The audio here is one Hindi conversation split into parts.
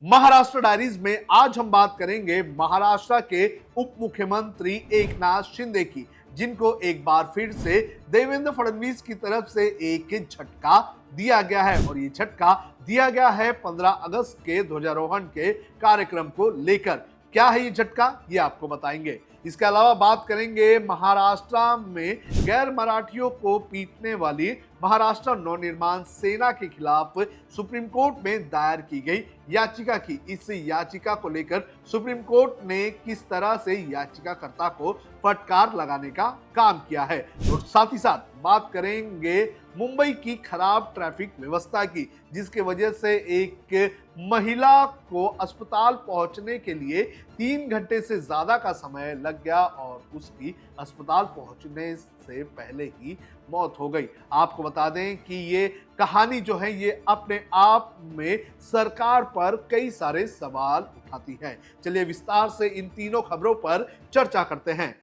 महाराष्ट्र डायरीज में आज हम बात करेंगे महाराष्ट्र के उप मुख्यमंत्री एकनाथ शिंदे की, जिनको एक बार फिर से देवेंद्र फडणवीस की तरफ से एक झटका दिया गया है। और ये झटका दिया गया है 15 अगस्त के ध्वजारोहण के कार्यक्रम को लेकर। क्या है ये झटका, ये आपको बताएंगे। इसके अलावा बात करेंगे महाराष्ट्र में गैर मराठियों को पीटने वाली महाराष्ट्र नवनिर्माण सेना के खिलाफ सुप्रीम कोर्ट में दायर की गई याचिका की। इस याचिका को लेकर सुप्रीम कोर्ट ने किस तरह से याचिकाकर्ता को फटकार लगाने का काम किया है, और साथ ही साथ बात करेंगे मुंबई की खराब ट्रैफिक व्यवस्था की, जिसके वजह से एक महिला को अस्पताल पहुंचने के लिए 3 घंटे से ज्यादा का समय लग गया और उसकी अस्पताल पहुंचने से पहले ही मौत हो गई। आपको बता दें कि ये कहानी जो है ये अपने आप में सरकार पर कई सारे सवाल उठाती है। चलिए विस्तार से इन तीनों खबरों पर चर्चा करते हैं।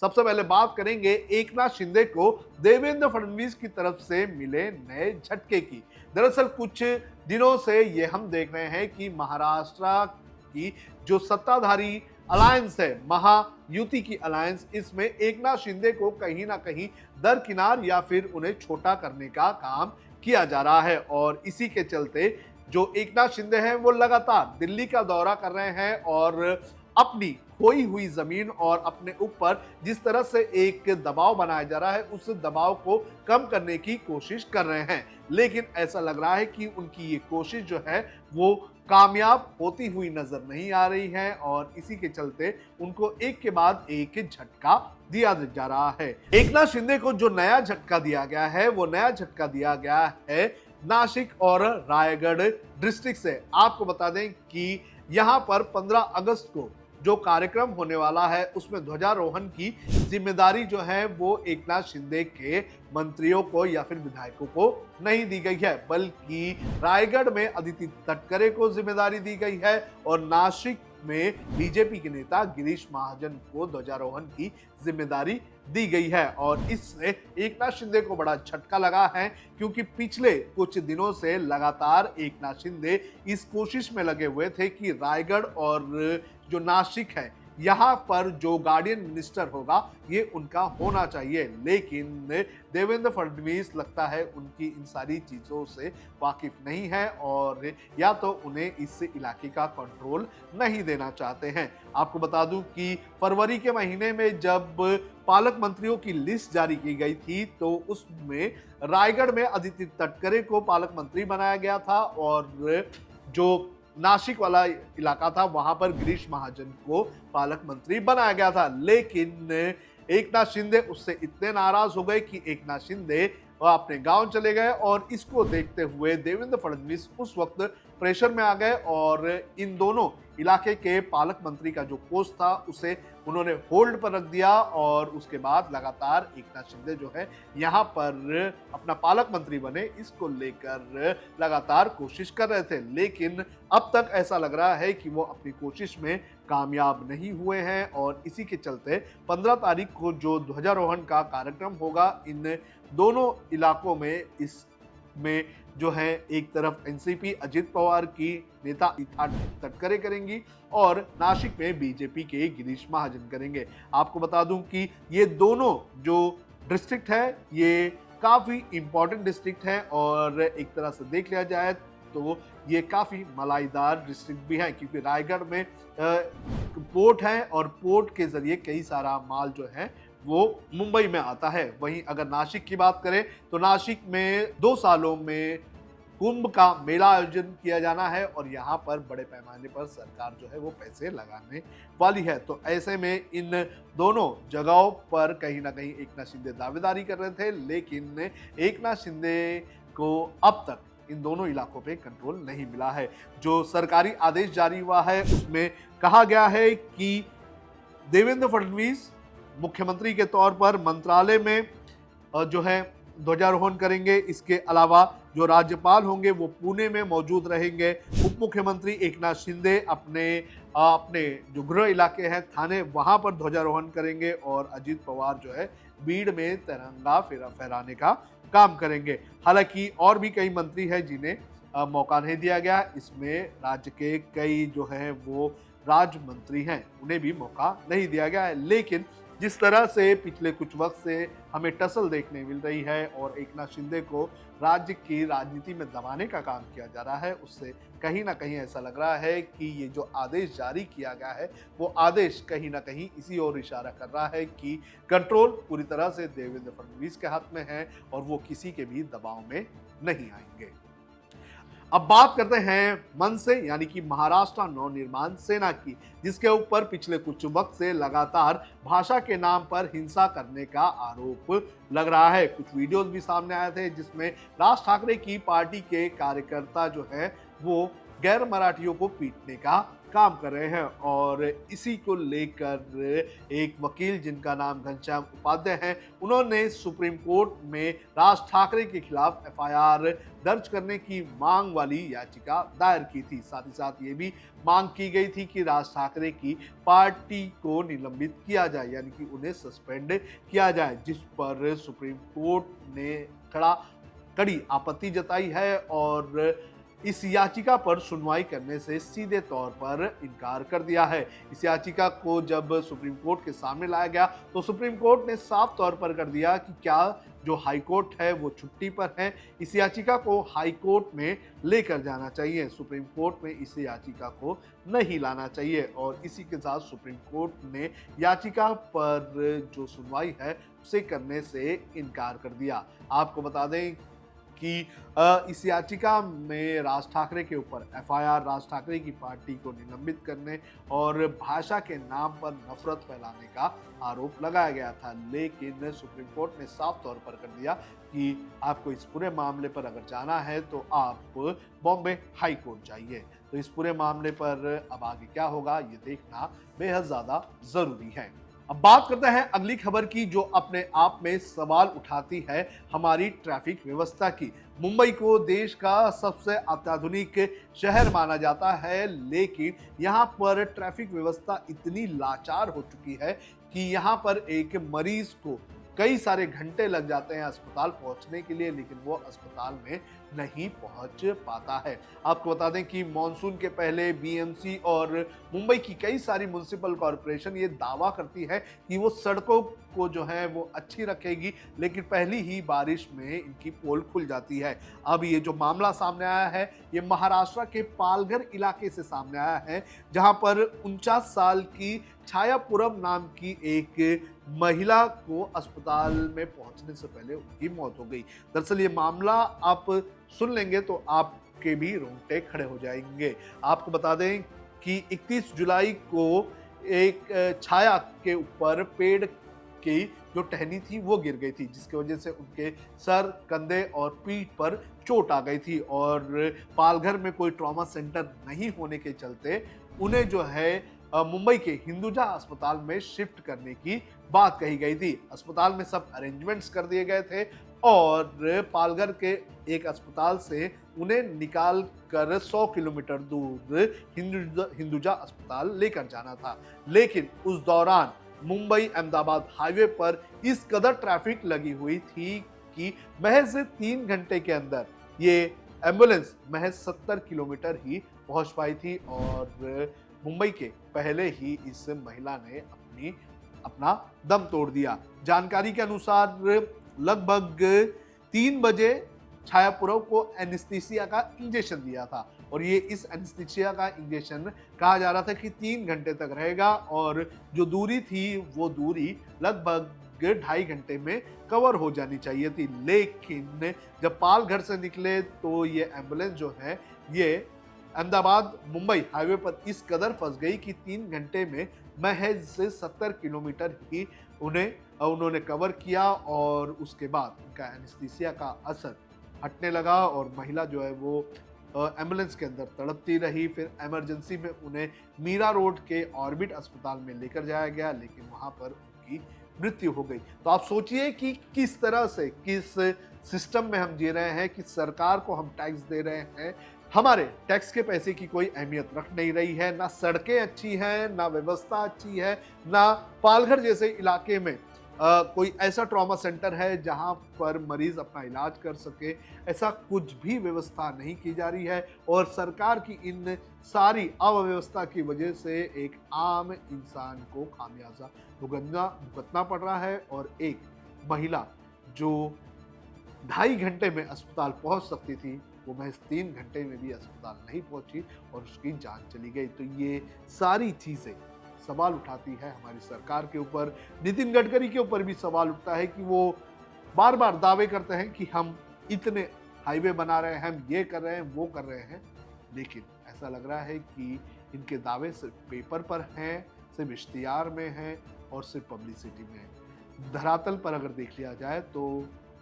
सबसे पहले बात करेंगे एकनाथ शिंदे को देवेंद्र फडणवीस की तरफ से मिले नए झटके की। दरअसल कुछ दिनों से ये हम देख रहे हैं कि महाराष्ट्र की जो सत्ताधारी अलायंस है, महायुति की अलायंस, इसमें एकनाथ शिंदे को कहीं ना कहीं दरकिनार या फिर उन्हें छोटा करने का काम किया जा रहा है। और इसी के चलते जो एकनाथ शिंदे हैं वो लगातार दिल्ली का दौरा कर रहे हैं और अपनी खोई हुई जमीन और अपने ऊपर जिस तरह से एक दबाव बनाया जा रहा है उस दबाव को कम करने की कोशिश कर रहे हैं। लेकिन ऐसा लग रहा है कि उनकी ये कोशिश जो है वो कामयाब होती हुई नजर नहीं आ रही है और इसी के चलते उनको एक के बाद एक झटका दिया जा रहा है। एकनाथ शिंदे को जो नया झटका दिया गया है वो नया झटका दिया गया है नासिक और रायगढ़ डिस्ट्रिक्ट से। आपको बता दें कि यहाँ पर 15 अगस्त को जो कार्यक्रम होने वाला है उसमें ध्वजारोहण की जिम्मेदारी जो है वो एकनाथ शिंदे के मंत्रियों को या फिर विधायकों को नहीं दी गई है, बल्कि रायगढ़ में अदिति तटकरे को जिम्मेदारी दी गई है और नासिक में बीजेपी के नेता गिरीश महाजन को ध्वजारोहण की जिम्मेदारी दी गई है। और इससे एकनाथ शिंदे को बड़ा झटका लगा है, क्योंकि पिछले कुछ दिनों से लगातार एकनाथ शिंदे इस कोशिश में लगे हुए थे कि रायगढ़ और जो नासिक है यहाँ पर जो गार्डियन मिनिस्टर होगा ये उनका होना चाहिए। लेकिन देवेंद्र फडणवीस लगता है उनकी इन सारी चीज़ों से वाकिफ नहीं है और या तो उन्हें इस इलाके का कंट्रोल नहीं देना चाहते हैं। आपको बता दूं कि फरवरी के महीने में जब पालक मंत्रियों की लिस्ट जारी की गई थी तो उसमें रायगढ़ में अदिति तटकरे को पालक मंत्री बनाया गया था और जो नासिक वाला इलाका था वहां पर गिरीश महाजन को पालक मंत्री बनाया गया था। लेकिन एकनाथ शिंदे उससे इतने नाराज हो गए कि एकनाथ शिंदे अपने गांव चले गए और इसको देखते हुए देवेंद्र फडणवीस उस वक्त प्रेशर में आ गए और इन दोनों इलाके के पालक मंत्री का जो पोस्ट था उसे उन्होंने होल्ड पर रख दिया और उसके बाद लगातार एकनाथ शिंदे जो है यहाँ पर अपना पालक मंत्री बने, इसको लेकर लगातार कोशिश कर रहे थे। लेकिन अब तक ऐसा लग रहा है कि वो अपनी कोशिश में कामयाब नहीं हुए हैं और इसी के चलते 15 तारीख को जो ध्वजारोहण का कार्यक्रम होगा इन दोनों इलाकों में, इसमें जो है एक तरफ एनसीपी अजित पवार की नेता अदिति तटकरे करेंगी और नासिक में बीजेपी के गिरीश महाजन करेंगे। आपको बता दूं कि ये दोनों जो डिस्ट्रिक्ट है ये काफी इंपॉर्टेंट डिस्ट्रिक्ट है और एक तरह से देख लिया जाए तो ये काफी मलाईदार डिस्ट्रिक्ट भी है, क्योंकि रायगढ़ में पोर्ट है और पोर्ट के जरिए कई सारा माल जो है वो मुंबई में आता है। वहीं अगर नासिक की बात करें तो नासिक में 2 सालों में कुंभ का मेला आयोजन किया जाना है और यहाँ पर बड़े पैमाने पर सरकार जो है वो पैसे लगाने वाली है। तो ऐसे में इन दोनों जगहों पर कहीं ना कहीं एकनाथ शिंदे दावेदारी कर रहे थे, लेकिन एकनाथ शिंदे को अब तक इन दोनों इलाकों पे कंट्रोल नहीं मिला है। जो सरकारी आदेश जारी हुआ है उसमें कहा गया है कि देवेंद्र फडणवीस मुख्यमंत्री के तौर पर मंत्रालय में जो है ध्वजारोहण करेंगे। इसके अलावा जो राज्यपाल होंगे वो पुणे में मौजूद रहेंगे। उप मुख्यमंत्री एकनाथ शिंदे अपने जो गृह इलाके हैं थाने वहां पर ध्वजारोहण करेंगे और अजित पवार जो है भीड़ में तिरंगा फहराने का काम करेंगे। हालांकि और भी कई मंत्री हैं जिन्हें मौका नहीं दिया गया। इसमें राज्य के कई जो है वो राज्य मंत्री हैं, उन्हें भी मौका नहीं दिया गया है। लेकिन जिस तरह से पिछले कुछ वक्त से हमें टसल देखने मिल रही है और एकनाथ शिंदे को राज्य की राजनीति में दबाने का काम किया जा रहा है, उससे कहीं ना कहीं ऐसा लग रहा है कि ये जो आदेश जारी किया गया है वो आदेश कहीं ना कहीं इसी ओर इशारा कर रहा है कि कंट्रोल पूरी तरह से देवेंद्र फडणवीस के हाथ में है और वो किसी के भी दबाव में नहीं आएंगे। अब बात करते हैं मनसे यानी कि महाराष्ट्र नवनिर्माण सेना की, जिसके ऊपर पिछले कुछ वक्त से लगातार भाषा के नाम पर हिंसा करने का आरोप लग रहा है। कुछ वीडियोस भी सामने आए थे जिसमें राज ठाकरे की पार्टी के कार्यकर्ता जो है वो गैर मराठियों को पीटने का काम कर रहे हैं और इसी को लेकर एक वकील जिनका नाम घनश्याम उपाध्याय है, उन्होंने सुप्रीम कोर्ट में राज ठाकरे के खिलाफ एफआईआर दर्ज करने की मांग वाली याचिका दायर की थी। साथ ही साथ ये भी मांग की गई थी कि राज ठाकरे की पार्टी को निलंबित किया जाए, यानी कि उन्हें सस्पेंड किया जाए, जिस पर सुप्रीम कोर्ट ने कड़ी आपत्ति जताई है और इस याचिका पर सुनवाई करने से सीधे तौर पर इनकार कर दिया है। इस याचिका को जब सुप्रीम कोर्ट के सामने लाया गया तो सुप्रीम कोर्ट ने साफ तौर पर कर दिया कि क्या जो हाई कोर्ट है वो छुट्टी पर है, इस याचिका को हाई कोर्ट में लेकर जाना चाहिए, सुप्रीम कोर्ट में इस याचिका को नहीं लाना चाहिए। और इसी के साथ सुप्रीम कोर्ट ने याचिका पर जो सुनवाई है उसे करने से इनकार कर दिया। आपको बता दें कि इस याचिका में राज ठाकरे के ऊपर एफआईआर राज ठाकरे की पार्टी को निलंबित करने और भाषा के नाम पर नफरत फैलाने का आरोप लगाया गया था। लेकिन सुप्रीम कोर्ट ने साफ तौर पर कर दिया कि आपको इस पूरे मामले पर अगर जाना है तो आप बॉम्बे हाई कोर्ट जाइए। तो इस पूरे मामले पर अब आगे क्या होगा ये देखना बेहद ज्यादा जरूरी है। अब बात करते हैं अगली खबर की, जो अपने आप में सवाल उठाती है हमारी ट्रैफिक व्यवस्था की। मुंबई को देश का सबसे अत्याधुनिक शहर माना जाता है, लेकिन यहाँ पर ट्रैफिक व्यवस्था इतनी लाचार हो चुकी है कि यहाँ पर एक मरीज को कई सारे घंटे लग जाते हैं अस्पताल पहुंचने के लिए, लेकिन वो अस्पताल में नहीं पहुंच पाता है। आपको बता दें कि मॉनसून के पहले बीएमसी और मुंबई की कई सारी म्युनिसिपल कॉरपोरेशन ये दावा करती है कि वो सड़कों को जो है वो अच्छी रखेगी, लेकिन पहली ही बारिश में इनकी पोल खुल जाती है। अब ये जो मामला सामने आया है ये महाराष्ट्र के पालघर इलाके से सामने आया है, जहां पर 49 साल की छायापुरम नाम की एक महिला को अस्पताल में पहुंचने से पहले उनकी मौत हो गई। दरअसल ये मामला आप सुन लेंगे तो आपके भी रोंगटे खड़े हो जाएंगे। आपको बता दें कि 31 जुलाई को एक छाया के ऊपर पेड़ की जो टहनी थी वो गिर गई थी, जिसकी वजह से उनके सर, कंधे और पीठ पर चोट आ गई थी और पालघर में कोई ट्रॉमा सेंटर नहीं होने के चलते उन्हें जो है मुंबई के हिंदुजा अस्पताल में शिफ्ट करने की बात कही गई थी। अस्पताल में सब अरेंजमेंट्स कर दिए गए थे और पालघर के एक अस्पताल से उन्हें निकाल कर 100 किलोमीटर दूर हिंदुजा अस्पताल लेकर जाना था। लेकिन उस दौरान मुंबई अहमदाबाद हाईवे पर इस कदर ट्रैफिक लगी हुई थी कि महज 3 घंटे के अंदर ये एम्बुलेंस महज 70 किलोमीटर ही पहुंच पाई थी और मुंबई के पहले ही इस महिला ने अपना दम तोड़ दिया। जानकारी के अनुसार लगभग 3 बजे छायापुरव को एनेस्थीसिया का इंजेक्शन दिया था और ये इस एनेस्थीसिया का इंजेक्शन कहा जा रहा था कि 3 घंटे तक रहेगा और जो दूरी थी वो दूरी लगभग 2.5 घंटे में कवर हो जानी चाहिए थी। लेकिन जब पालघर से निकले तो ये एम्बुलेंस जो है ये अहमदाबाद मुंबई हाईवे पर इस कदर फंस गई कि 3 घंटे में महज 70 किलोमीटर ही उन्होंने कवर किया और उसके बाद उनका एनेस्थीसिया का असर हटने लगा और महिला जो है वो एम्बुलेंस के अंदर तड़पती रही। फिर इमरजेंसी में उन्हें मीरा रोड के ऑर्बिट अस्पताल में लेकर जाया गया, लेकिन वहां पर उनकी मृत्यु हो गई। तो आप सोचिए कि किस तरह से, किस सिस्टम में हम जी रहे हैं, किस सरकार को हम टैक्स दे रहे हैं, हमारे टैक्स के पैसे की कोई अहमियत रख नहीं रही है। ना सड़कें अच्छी हैं, ना व्यवस्था अच्छी है, ना पालघर जैसे इलाके में कोई ऐसा ट्रॉमा सेंटर है जहां पर मरीज अपना इलाज कर सके, ऐसा कुछ भी व्यवस्था नहीं की जा रही है। और सरकार की इन सारी अव्यवस्था की वजह से एक आम इंसान को खामियाजा भुगतना पड़ रहा है। और एक महिला जो 2.5 घंटे में अस्पताल पहुंच सकती थी, वो महज 3 घंटे में भी अस्पताल नहीं पहुंची और उसकी जान चली गई। तो ये सारी चीजें सवाल उठाती है हमारी सरकार के ऊपर। नितिन गडकरी के ऊपर भी सवाल उठता है कि वो बार बार दावे करते हैं कि हम इतने हाईवे बना रहे हैं, हम ये कर रहे हैं, वो कर रहे हैं, लेकिन ऐसा लग रहा है कि इनके दावे सिर्फ पेपर पर हैं, सिर्फ इश्तिहार में हैं और सिर्फ पब्लिसिटी में हैं। धरातल पर अगर देख लिया जाए तो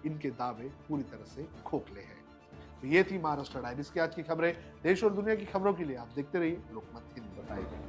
इनके दावे पूरी तरह से खोखले हैं। तो ये थी महाराष्ट्र डायरीज की आज की खबरें। देश और दुनिया की खबरों के लिए आप देखते रहिए लोकमत हिंद।